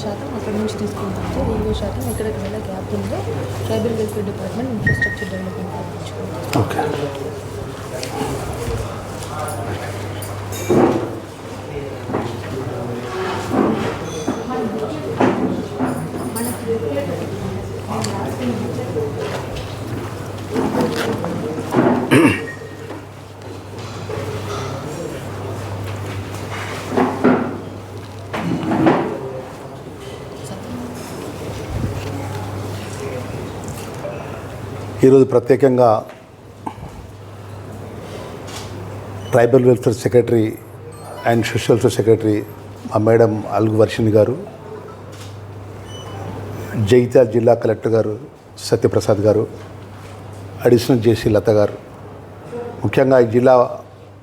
శాతం అక్కడ నుంచి తీసుకుంటాము. 20% ఎక్కడెక్కడ గ్యాప్ ఉందో tribal welfare department infrastructure development పంపించుకుంటాం. ఓకే. ఈరోజు ప్రత్యేకంగా tribal welfare secretary and social welfare secretary మా మేడం అల్గు వర్షిణి గారు, జగిత్యాల జిల్లా కలెక్టర్ గారు సత్యప్రసాద్ గారు, అడిషనల్ జేసీ లత గారు, ముఖ్యంగా ఈ జిల్లా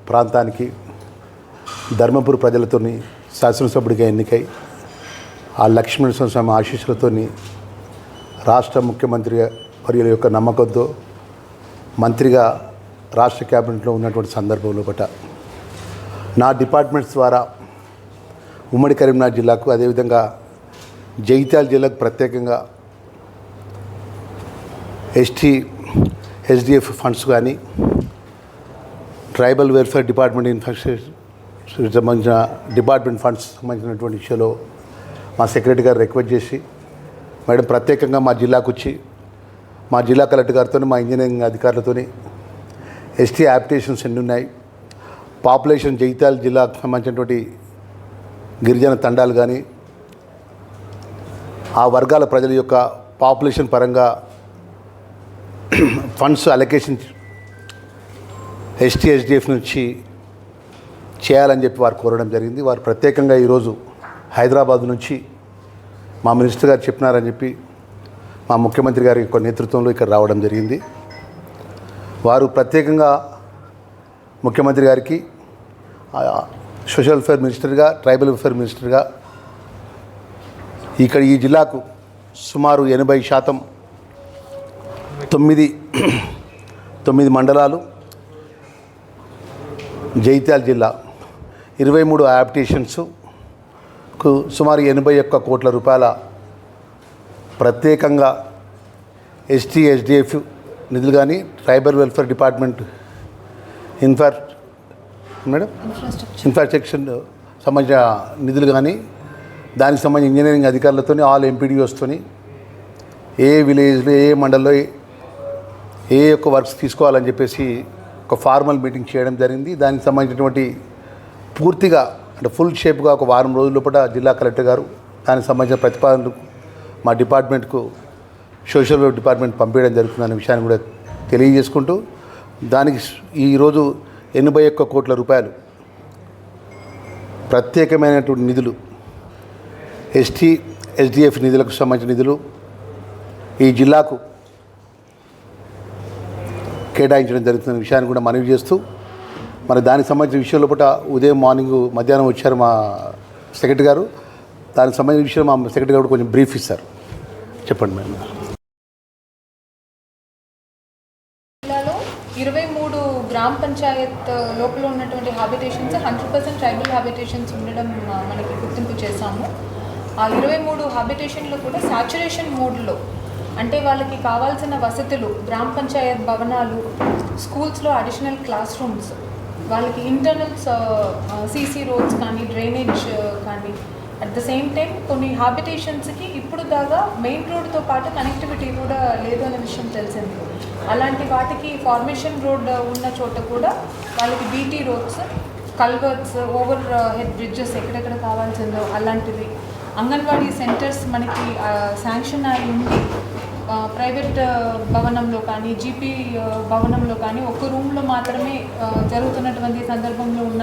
ప్రాంతానికి ధర్మపురి ప్రజలతోని శాసనసభ్యుడిగా ఎన్నికై ఆ లక్ష్మీనరసింహ స్వామి ఆశీస్సులతోని రాష్ట్ర ముఖ్యమంత్రి వర్యుల యొక్క నమ్మకంతో మంత్రిగా రాష్ట్ర క్యాబినెట్లో ఉన్నటువంటి సందర్భంలో పట నా డిపార్ట్మెంట్స్ ద్వారా ఉమ్మడి కరీంనగర్ జిల్లాకు, అదేవిధంగా జగిత్యాల జిల్లాకు ప్రత్యేకంగా ఎస్డిఎఫ్ ఫండ్స్ కానీ, ట్రైబల్ వెల్ఫేర్ డిపార్ట్మెంట్ ఇన్ఫ్రాస్ట్రక్చర్ సంబంధించిన డిపార్ట్మెంట్ ఫండ్స్ సంబంధించినటువంటి విషయంలో మా సెక్రటరీ గారు రిక్వెస్ట్ చేసి, మేడం ప్రత్యేకంగా మా జిల్లాకు వచ్చి మా జిల్లా కలెక్టర్ గారితో, మా ఇంజనీరింగ్ అధికారులతో ఎస్టీ యాప్లికేషన్స్ ఎన్ని ఉన్నాయి, పాపులేషన్ జగిత్యాల జిల్లాకు సంబంధించినటువంటి గిరిజన తండాలు కానీ, ఆ వర్గాల ప్రజల యొక్క పాపులేషన్ పరంగా ఫండ్స్ అలొకేషన్ ఎస్డిఎఫ్ నుంచి చేయాలని చెప్పి వారు కోరడం జరిగింది. వారు ప్రత్యేకంగా ఈరోజు హైదరాబాద్ నుంచి మా మినిస్టర్ గారు చెప్పినారని చెప్పి మా ముఖ్యమంత్రి గారి యొక్క నేతృత్వంలో ఇక్కడ రావడం జరిగింది. వారు ప్రత్యేకంగా ముఖ్యమంత్రి గారికి సోషల్ వెల్ఫేర్ మినిస్టర్గా, ట్రైబల్ వెల్ఫేర్ మినిస్టర్గా ఇక్కడ ఈ జిల్లాకు సుమారు 80% 9 మండలాలు, జగిత్యాల జిల్లా 23 యాప్లికేషన్స్కు సుమారు 81 కోట్ల రూపాయల ప్రత్యేకంగా ఎస్డిఎఫ్ నిధులు కానీ, ట్రైబల్ వెల్ఫేర్ డిపార్ట్మెంట్ ఇన్ఫ్రాస్ట్రక్చర్ సంబంధించిన నిధులు కానీ, దానికి సంబంధించిన ఇంజనీరింగ్ అధికారులతో, ఆల్ ఎంపీడీఓస్తో ఏ విలేజ్లో, ఏ మండల్లో ఏ యొక్క వర్క్స్ తీసుకోవాలని చెప్పేసి ఒక ఫార్మల్ మీటింగ్ చేయడం జరిగింది. దానికి సంబంధించినటువంటి పూర్తిగా అంటే ఫుల్ షేప్గా ఒక వారం రోజుల లోపల జిల్లా కలెక్టర్ గారు దానికి సంబంధించిన ప్రతిపాదనలు మా డిపార్ట్మెంట్కు సోషల్ వెల్ఫేర్ డిపార్ట్మెంట్ పంపించడం జరుగుతుందనే విషయాన్ని కూడా తెలియజేసుకుంటూ, దానికి ఈరోజు 81 కోట్ల రూపాయలు ప్రత్యేకమైనటువంటి నిధులు, ఎస్డిఎఫ్ నిధులకు సంబంధించిన నిధులు ఈ జిల్లాకు కేటాయించడం జరుగుతున్న విషయాన్ని కూడా మనవి చేస్తూ, మరి దానికి సంబంధించిన విషయం లోపల ఉదయం మధ్యాహ్నం వచ్చారు మా సెక్రటరీ గారు. దానికి సంబంధించిన విషయం మా సెక్రటరీ గారు కొంచెం బ్రీఫ్ ఇస్తారు. చెప్పండి మేడం. జిల్లాలో 23 గ్రామ పంచాయత్ లోపల ఉన్నటువంటి హ్యాబిటేషన్స్ 100% ట్రైబల్ హ్యాబిటేషన్స్ ఉండడం మనకి గుర్తింపు చేశాము. ఆ 23 హ్యాబిటేషన్లో కూడా సాచురేషన్ మోడ్లో, అంటే వాళ్ళకి కావాల్సిన వసతులు, గ్రామ పంచాయత్ భవనాలు, స్కూల్స్లో అడిషనల్ క్లాస్ రూమ్స్, వాళ్ళకి ఇంటర్నల్స్ సీసీ రోడ్స్ కానీ, డ్రైనేజ్ కానీ, అట్ ద సేమ్ టైం కొన్ని హ్యాబిటేషన్స్కి ఇప్పుడు దాకా మెయిన్ రోడ్తో పాటు కనెక్టివిటీ కూడా లేదు అనే విషయం తెలిసింది. అలాంటి వాటికి ఫార్మేషన్ రోడ్ ఉన్న చోట కూడా వాళ్ళకి BT roads, culverts, over head bridges ఎక్కడెక్కడ కావాల్సిందో అలాంటివి, అంగన్వాడీ సెంటర్స్ మనకి శాంక్షన్ అయి ఉండి ప్రైవేట్ భవనంలో కానీ, జీపీ భవనంలో కానీ ఒక్క రూమ్లో మాత్రమే జరుగుతున్నటువంటి సందర్భంలో ఉన్న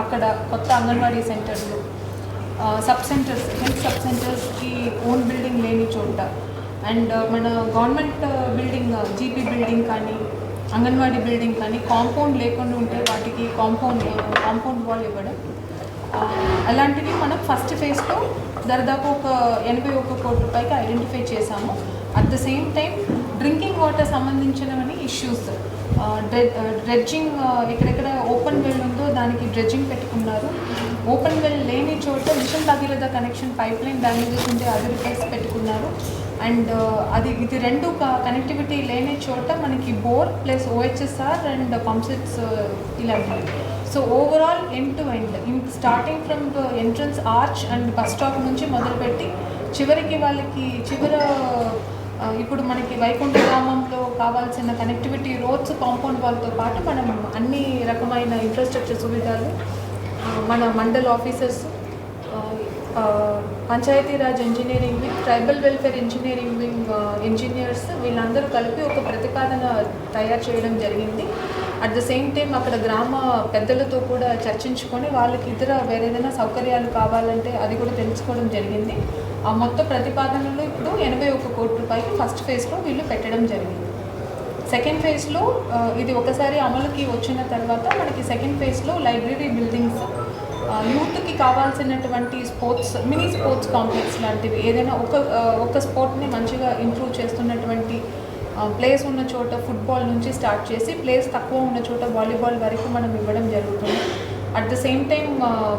అక్కడ కొత్త అంగన్వాడీ సెంటర్లు, సబ్ సెంటర్స్, హెల్త్ సబ్ సెంటర్స్కి ఓన్ బిల్డింగ్ లేని చోట, అండ్ మన గవర్నమెంట్ బిల్డింగ్, జీపీ బిల్డింగ్ కానీ, అంగన్వాడీ బిల్డింగ్ కానీ కాంపౌండ్ లేకుండా ఉంటే మనకి కాంపౌండ్ వాల్ ఇవ్వడం. అలాంటివి మనం ఫస్ట్ ఫేజ్లో దాదాపు ఒక 81 కోటి రూపాయలకి ఐడెంటిఫై చేశాము. At the same time drinking water సంబంధించినవన్నీ ఇష్యూస్, డ్రెడ్జింగ్ ఎక్కడెక్కడ ఓపెన్ వెల్ ఉందో దానికి డ్రెడ్జింగ్ పెట్టుకున్నారు. ఓపెన్ వెల్ లేని చోట mission Bhagiratha connection pipeline damages ఉంటే అది రిపేర్స్ పెట్టుకున్నారు. అండ్ ఇది రెండు కనెక్టివిటీ లేని చోట మనకి బోర్ ప్లస్ ఓహెచ్ఎస్ఆర్ అండ్ పంప్సెట్స్ ఇలాంటివి. So overall end to end starting from the entrance arch and bus stop నుంచి మొదలుపెట్టి చివరికి వాళ్ళకి ఇప్పుడు మనకి వైకుంఠ గ్రామంలో కావాల్సిన కనెక్టివిటీ రోడ్స్, కాంపౌండ్ వాల్తో పాటు మనం అన్ని రకమైన ఇన్ఫ్రాస్ట్రక్చర్ సువిధాలు మన mandal officers, Panchayati Raj engineering wing, tribal welfare engineering wing engineers వీళ్ళందరూ కలిపి ఒక ప్రతిపాదన తయారు చేయడం జరిగింది. అట్ ద సేమ్ టైం అక్కడ గ్రామ పెద్దలతో కూడా చర్చించుకొని వాళ్ళకి వేరేదైనా సౌకర్యాలు కావాలంటే అది కూడా తెలుసుకోవడం జరిగింది. ఆ మొత్తం ప్రతిపాదనలో ఇప్పుడు 81 కోటి రూపాయలు ఫస్ట్ ఫేజ్లో వీళ్ళు పెట్టడం జరిగింది. సెకండ్ ఫేజ్లో ఇది ఒకసారి అమలుకి వచ్చిన తర్వాత మనకి సెకండ్ ఫేజ్లో లైబ్రరీ బిల్డింగ్స్, యూత్కి కావాల్సినటువంటి మినీ స్పోర్ట్స్ కాంప్లెక్స్ లాంటివి ఏదైనా ఒక స్పోర్ట్ని మంచిగా ఇంప్రూవ్ చేస్తున్నటువంటి ప్లేస్ ఉన్న చోట ఫుట్బాల్ నుంచి స్టార్ట్ చేసి ప్లేస్ తక్కువ ఉన్న చోట వాలీబాల్ వరకు మనం ఇవ్వడం జరుగుతుంది. అట్ ద సేమ్ టైం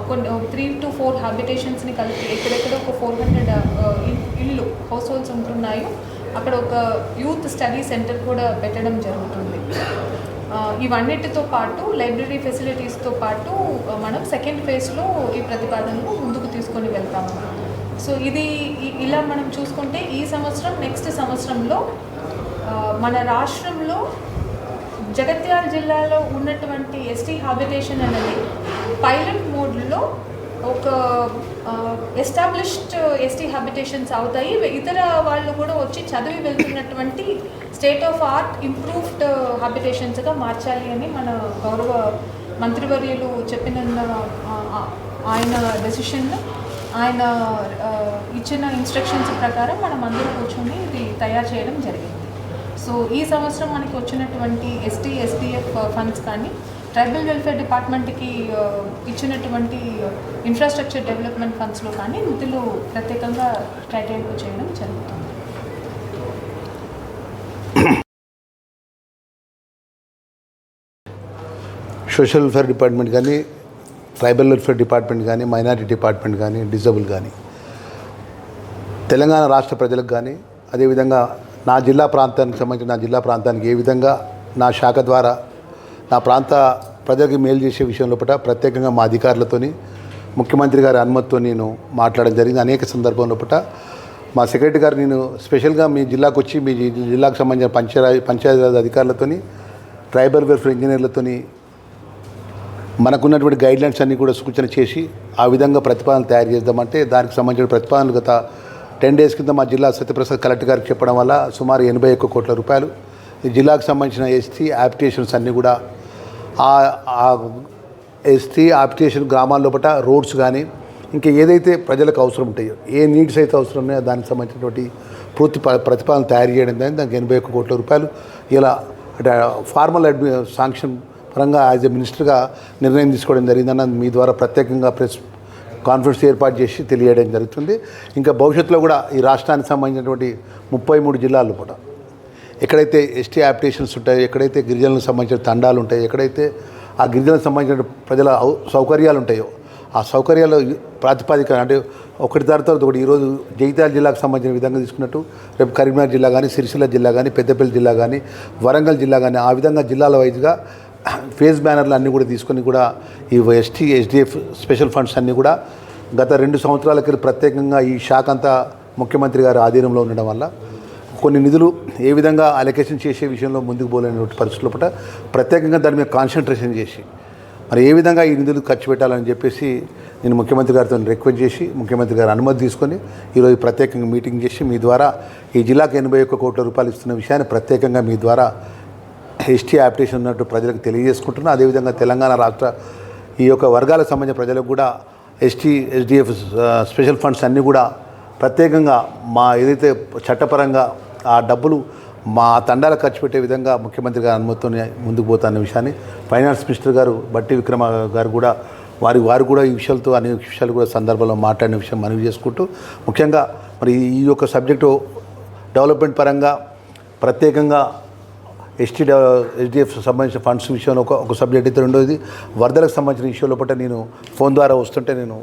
కొన్ని 3 to 4 హ్యాబిటేషన్స్ని కలిపి ఎక్కడెక్కడ ఒక 400 ఇళ్ళు హౌస్ హోల్డ్స్ ఉంటున్నాయో అక్కడ ఒక యూత్ స్టడీ సెంటర్ కూడా పెట్టడం జరుగుతుంది. ఇవన్నిటితో పాటు లైబ్రరీ ఫెసిలిటీస్తో పాటు మనం సెకండ్ ఫేజ్లో ఈ ప్రతిపాదనలు ముందుకు తీసుకొని వెళ్తాము. సో ఇది ఇలా మనం చూసుకుంటే ఈ సంవత్సరం నెక్స్ట్ సంవత్సరంలో మన రాష్ట్రంలో జగిత్యాల జిల్లాలో ఉన్నటువంటి ఎస్టీ హ్యాబిటేషన్ అనేది పైలట్ మోడ్లో ఒక ఎస్టాబ్లిష్డ్ ఎస్టీ హ్యాబిటేషన్స్ అవుతాయి. ఇతర వాళ్ళు కూడా వచ్చి చదివి వెళ్తున్నటువంటి స్టేట్ ఆఫ్ ఆర్ట్ ఇంప్రూవ్డ్ హ్యాబిటేషన్స్గా మార్చాలి అని మన గౌరవ మంత్రివర్యులు చెప్పిన ఆయన డెసిషన్, ఆయన ఇచ్చిన ఇన్స్ట్రక్షన్స్ ప్రకారం మనం అందరూ కూర్చొని ఇది తయారు చేయడం జరిగింది. సో ఈ సంవత్సరం మనకి వచ్చినటువంటి ఎస్టీఎఫ్ ఫండ్స్ కానీ ట్రైబల్ వెల్ఫేర్ డిపార్ట్మెంట్కి ఇచ్చినటువంటి ఇన్ఫ్రాస్ట్రక్చర్ డెవలప్మెంట్ ఫండ్స్లో కానీ నిధులు ప్రత్యేకంగా కేటాయింపు చేయడం జరుగుతుంది. సోషల్ వెల్ఫేర్ డిపార్ట్మెంట్ కానీ, ట్రైబల్ వెల్ఫేర్ డిపార్ట్మెంట్ కానీ, మైనారిటీ డిపార్ట్మెంట్ కానీ, డిజబుల్ కానీ, తెలంగాణ రాష్ట్ర ప్రజలకు కానీ, అదేవిధంగా నా జిల్లా ప్రాంతానికి సంబంధించిన నా జిల్లా ప్రాంతానికి ఏ విధంగా నా శాఖ ద్వారా నా ప్రాంత ప్రజలకు మేలు చేసే విషయంలో ప్రత్యేకంగా మా అధికారులతోని ముఖ్యమంత్రి గారి అనుమతితో నేను మాట్లాడడం జరిగింది. అనేక సందర్భంలో మా సెక్రటరీ గారు నేను స్పెషల్గా మీ జిల్లాకు వచ్చి మీ జిల్లాకు సంబంధించిన పంచాయతీరాజ్ అధికారులతోని, ట్రైబల్ వెల్ఫేర్ ఇంజనీర్లతోని మనకున్నటువంటి గైడ్లైన్స్ అన్నీ కూడా సూచన చేసి ఆ విధంగా ప్రతిపాదనలు తయారు చేద్దామంటే దానికి సంబంధించిన ప్రతిపాదనలు గత 10 days కింద మా జిల్లా సత్యప్రసాద్ కలెక్టర్ గారికి చెప్పడం వల్ల సుమారు 81 కోట్ల రూపాయలు ఈ జిల్లాకు సంబంధించిన ఎస్టీ యాప్లికేషన్స్ అన్నీ కూడా ఆ ఎస్టీ యాప్లికేషన్ గ్రామాల్లో రోడ్స్ కానీ ఇంకా ఏదైతే ప్రజలకు అవసరం ఉంటాయో, ఏ నీడ్స్ అయితే అవసరం ఉన్నాయో దానికి సంబంధించినటువంటి పూర్తి ప్రతిపాదన తయారు చేయడం దానికి 81 కోట్ల రూపాయలు ఇలా అంటే ఫార్మల్ శాంక్షన్ పరంగా యాజ్ ఎ మినిస్టర్గా నిర్ణయం తీసుకోవడం జరిగిందన్న మీ ద్వారా ప్రత్యేకంగా ప్రెస్ కాన్ఫరెన్స్ ఏర్పాటు చేసి తెలియడం జరుగుతుంది. ఇంకా భవిష్యత్తులో కూడా ఈ రాష్ట్రానికి సంబంధించినటువంటి 33 జిల్లాల్లో కూడా ఎక్కడైతే ఎస్టీ యాప్లికేషన్స్ ఉంటాయో, ఎక్కడైతే గిరిజనులకు సంబంధించిన తండాలు ఉంటాయో, ఎక్కడైతే ఆ గిరిజనులకు సంబంధించిన ప్రజల సౌకర్యాలు ఉంటాయో ఆ సౌకర్యాలు ప్రాతిపదిక అంటే ఒకటి తర్వాత ఒకటి ఈరోజు జగిత్యాల జిల్లాకు సంబంధించిన విధంగా తీసుకున్నట్టు రేపు కరీంనగర్ జిల్లా కానీ, సిరిసిల్ల జిల్లా కానీ, పెద్దపల్లి జిల్లా కానీ, వరంగల్ జిల్లా కానీ ఆ విధంగా జిల్లాల వైజ్గా ఫేస్ బ్యానర్లు అన్నీ కూడా తీసుకొని కూడా ఈ ఎస్డిఎఫ్ స్పెషల్ ఫండ్స్ అన్నీ కూడా గత 2 సంవత్సరాల క్రితం ప్రత్యేకంగా ఈ శాఖ అంతా ముఖ్యమంత్రి గారి ఆధీనంలో ఉండడం వల్ల కొన్ని నిధులు ఏ విధంగా అలొకేషన్ చేసే విషయంలో ముందుకు పోలేనటువంటి పరిస్థితుల్లో ప్రత్యేకంగా దాని మీద కాన్సన్ట్రేషన్ చేసి మరి ఏ విధంగా ఈ నిధులు ఖర్చు పెట్టాలని చెప్పేసి నేను ముఖ్యమంత్రి గారితో రిక్వెస్ట్ చేసి ముఖ్యమంత్రి గారి అనుమతి తీసుకొని ఈరోజు ప్రత్యేకంగా మీటింగ్ చేసి మీ ద్వారా ఈ జిల్లాకు 81 కోట్ల రూపాయలు ఇస్తున్న విషయాన్ని ప్రత్యేకంగా మీ ద్వారా ఎస్టీ యాప్లికేషన్ ఉన్నట్టు ప్రజలకు తెలియజేసుకుంటున్నా. అదేవిధంగా తెలంగాణ రాష్ట్ర ఈ యొక్క వర్గాలకు సంబంధించిన ప్రజలకు కూడా ఎస్డిఎఫ్ స్పెషల్ ఫండ్స్ అన్నీ కూడా ప్రత్యేకంగా మా ఏదైతే చట్టపరంగా ఆ డబ్బులు మా తండాల ఖర్చు పెట్టే విధంగా ముఖ్యమంత్రి గారి అనుమతితో ముందుకు పోతున్న విషయాన్ని ఫైనాన్స్ మినిస్టర్ గారు బట్టి విక్రమ గారు కూడా వారు కూడా ఈ విషయాలతో అనేక విషయాలు కూడా సందర్భంలో మాట్లాడిన విషయం మనవి చేసుకుంటూ ముఖ్యంగా మరి ఈ యొక్క సబ్జెక్టు డెవలప్మెంట్ పరంగా ప్రత్యేకంగా ఎస్డిఎఫ్ సంబంధించిన ఫండ్స్ విషయంలో ఒక సబ్జెక్ట్ అయితే రెండోది వరదలకు సంబంధించిన విషయంలో పట్ల నేను ఫోన్ ద్వారా వస్తుంటే నేను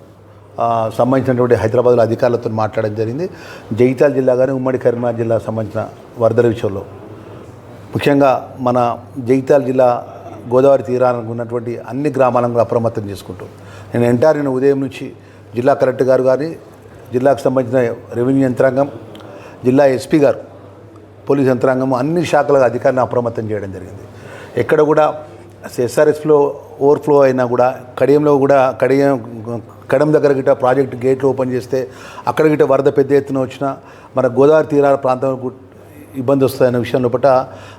సంబంధించినటువంటి హైదరాబాద్లో అధికారులతో మాట్లాడడం జరిగింది. జగిత్యాల జిల్లా కానీ ఉమ్మడి కరీంనగర్ జిల్లాకు సంబంధించిన వరదల విషయంలో ముఖ్యంగా మన జగిత్యాల జిల్లా గోదావరి తీరానికి ఉన్నటువంటి అన్ని గ్రామాలను కూడా అప్రమత్తం చేసుకుంటూ నేను ఉదయం నుంచి జిల్లా కలెక్టర్ గారు కానీ జిల్లాకు సంబంధించిన రెవెన్యూ యంత్రాంగం, జిల్లా ఎస్పీ గారు, పోలీస్ యంత్రాంగం అన్ని శాఖల అధికారులను అప్రమత్తం చేయడం జరిగింది. ఎక్కడ కూడా ఎస్ఆర్ఎస్లో ఓవర్ఫ్లో అయినా కూడా కడియంలో కూడా కడెం దగ్గర గిట్ట ప్రాజెక్ట్ గేట్లు ఓపెన్ చేస్తే అక్కడ గిట్ట వరద పెద్ద ఎత్తున వచ్చినా మన గోదావరి తీరాల ప్రాంతంలో ఇబ్బంది వస్తుందనే విషయంలో పట్ల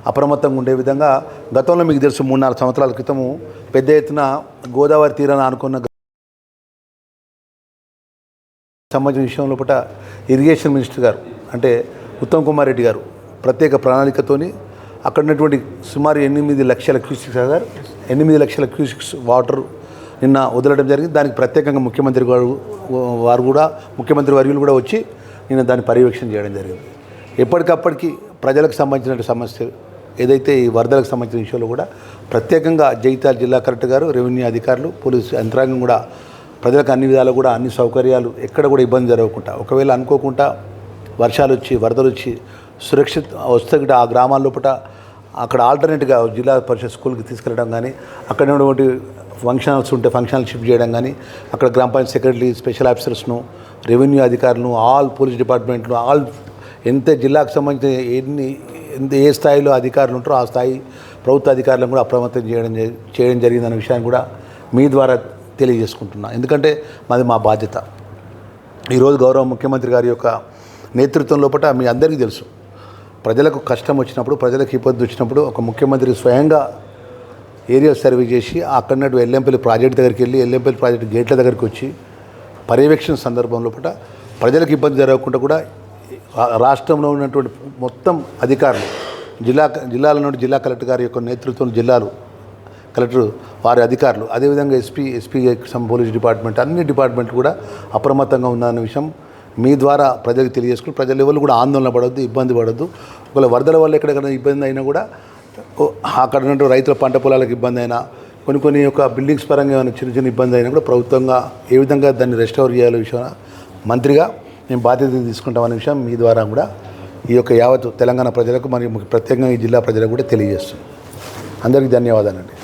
అప్రమత్తంగా ఉండే విధంగా గతంలో మీకు తెలుసు 3-4 సంవత్సరాల క్రితము పెద్ద ఎత్తున గోదావరి తీరాన్ని ఆనుకున్న సంబంధించిన విషయంలో పట్ల ఇరిగేషన్ మినిస్టర్ గారు అంటే ఉత్తమ్ కుమార్ రెడ్డి గారు ప్రత్యేక ప్రణాళికతోని అక్కడ ఉన్నటువంటి సుమారు 8 లక్షల క్యూసిక్స్ వాటర్ నిన్న వదలడం జరిగింది. దానికి ప్రత్యేకంగా ముఖ్యమంత్రి వర్యులు కూడా వచ్చి నిన్న దాన్ని పర్యవేక్షణ చేయడం జరిగింది. ఎప్పటికప్పటికి ప్రజలకు సంబంధించిన సమస్య ఏదైతే ఈ వరదలకు సంబంధించిన విషయంలో కూడా ప్రత్యేకంగా జగిత్యాల జిల్లా కలెక్టర్ గారు, రెవెన్యూ అధికారులు, పోలీసు యంత్రాంగం కూడా ప్రజలకు అన్ని విధాలు కూడా అన్ని సౌకర్యాలు ఎక్కడ కూడా ఇబ్బంది జరగకుండా ఒకవేళ అనుకోకుండా వర్షాలు వచ్చి వరదలు వచ్చి సురక్షిత వస్తే ఆ గ్రామాల లోపల అక్కడ ఆల్టర్నేట్గా జిల్లా పరిషత్ స్కూల్కి తీసుకెళ్ళడం కానీ అక్కడ ఉన్నటువంటి ఫంక్షన్ హాల్స్ ఉంటే ఫంక్షన్ హాల్ షిఫ్ట్ చేయడం కానీ అక్కడ గ్రామ పంచాయతీ సెక్రటరీ, స్పెషల్ ఆఫీసర్స్ను, రెవెన్యూ అధికారులను, ఆల్ పోలీస్ డిపార్ట్మెంట్లు, ఆల్ ఎంత జిల్లాకు సంబంధించిన ఏ స్థాయిలో అధికారులు ఉంటారో ఆ స్థాయి ప్రభుత్వ అధికారులను కూడా అప్రమత్తం చేయడం జరిగిందనే విషయాన్ని కూడా మీ ద్వారా తెలియజేసుకుంటున్నా. ఎందుకంటే మాది మా బాధ్యత. ఈరోజు గౌరవ ముఖ్యమంత్రి గారి యొక్క నేతృత్వం లోపల మీ అందరికీ తెలుసు, ప్రజలకు కష్టం వచ్చినప్పుడు, ప్రజలకు ఇబ్బంది వచ్చినప్పుడు ఒక ముఖ్యమంత్రి స్వయంగా ఏరియా సర్వే చేసి అక్కడ ఎల్లంపల్లి ప్రాజెక్ట్ దగ్గరికి వెళ్ళి ఎల్లంపల్లి ప్రాజెక్ట్ గేట్ల దగ్గరికి వచ్చి పర్యవేక్షణ సందర్భం లోపల ప్రజలకు ఇబ్బంది జరగకుండా కూడా రాష్ట్రంలో ఉన్నటువంటి మొత్తం అధికారులు జిల్లాల నుండి జిల్లా కలెక్టర్ గారి యొక్క నేతృత్వం జిల్లాలు కలెక్టర్ వారి అధికారులు అదేవిధంగా ఎస్పీ పోలీస్ డిపార్ట్మెంట్ అన్ని డిపార్ట్మెంట్లు కూడా అప్రమత్తంగా ఉందన్న విషయం మీ ద్వారా ప్రజలకు తెలియజేసుకుని ప్రజలు ఎవరు కూడా ఆందోళన పడవద్దు, ఇబ్బంది పడద్దు. ఒకవేళ వరదల వల్ల ఎక్కడెక్కడ ఇబ్బంది అయినా కూడా అక్కడ ఉన్నటువంటి రైతుల పంట పొలాలకు ఇబ్బంది అయినా కొన్ని యొక్క బిల్డింగ్స్ పరంగా ఏమైనా చిన్న ఇబ్బంది అయినా కూడా ప్రభుత్వంగా ఏ విధంగా దాన్ని రెస్టోర్ చేయాలో విషయం మంత్రిగా మేము బాధ్యత తీసుకుంటామనే విషయం మీ ద్వారా కూడా ఈ యొక్క యావత్ తెలంగాణ ప్రజలకు మరియు ప్రత్యేకంగా ఈ జిల్లా ప్రజలకు కూడా తెలియజేస్తున్నాం. అందరికీ ధన్యవాదాలండి.